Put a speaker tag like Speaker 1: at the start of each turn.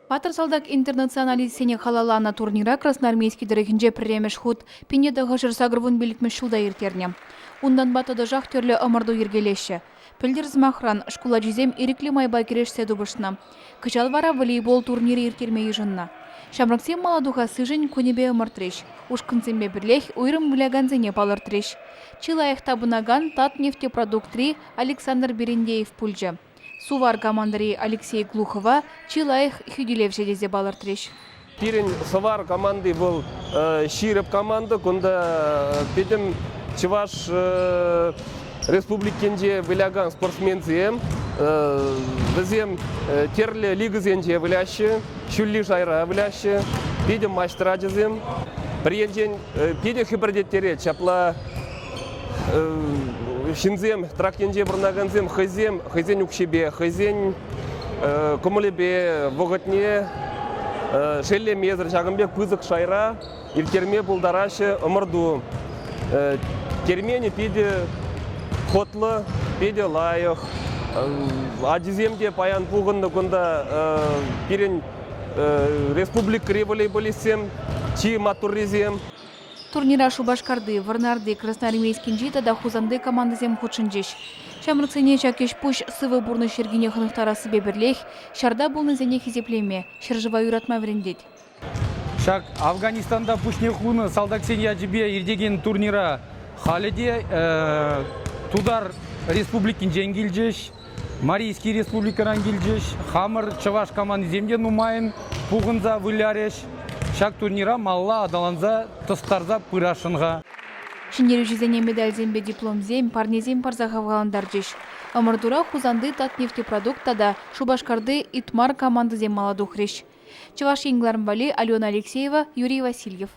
Speaker 1: Патыр салдак интернационалистсене халалана турнира красноармейский дырыхинже пірремеш худ пенедағы жырсагырвун белікмеш шылда ертерне. Ундан батыды жақ түрлі ымырду ергелеші. Пілдер змахран шкула жизем ириклі майба керешсе дубышна. Кычал вара волейбол турнире ертерме ежынна. Шамраксем маладуға сыжын көнебе ымыртреш. Ушкынцембе бірлех уйрым вляганзене палыртреш. Чилаях табынаган Татнефтепродукт 3 Александр Берендеев пульжа. Сувар командари Алексей Глухова Чилаях хюдилев жедезе балыртреш.
Speaker 2: Пирен Сувар команды был ширып команда, кунда педем Чуваш республикенде выляган спортсмензем, везем терле лигазенде выляще, шулли жайра выляще, педем мастера жезем, приенден педе хибрдеттере чапла шинзем, трактенде бурнаганзем, хызен укшебе, хызен комулебе, воготне, шелле мезір жағымбек пызық шайра, иртерме бұлдарашы ымырду. Термені педе хотлы, педе лайық, адиземде паян пуғынды күнда пирен республик волейболисем, чи матуррезем.
Speaker 1: Турнира Шубашкарды, Варнарды, Красноармейский жита да хузанды командызем худшынжеш. Шамрыксене чакеш пуш сывы бурны шергене хынықтара себе бірлех, шарда булны зене хизеплеме, шержыва юратма врендет.
Speaker 3: Шак Афганистанда пушне хуны салдаксен яджибе ирдеген турнира халеде тудар республикин жеңгилжеш, Марийский республикаран гилжеш, Хамыр Чаваш команды земде нумайын, пуғынза выляреш. Шак турнира малла адаланза тыстарза пырашынға.
Speaker 1: Шиндері жүзене медальзембе дипломзем, парнезем парзахавғаландар жеш. Ымырдура хузанды Татнефтепродукта да Шубашкарды Итмар командызем маладух реш. Чуваш еңгларым бали Алена Алексеева, Юрий Васильев.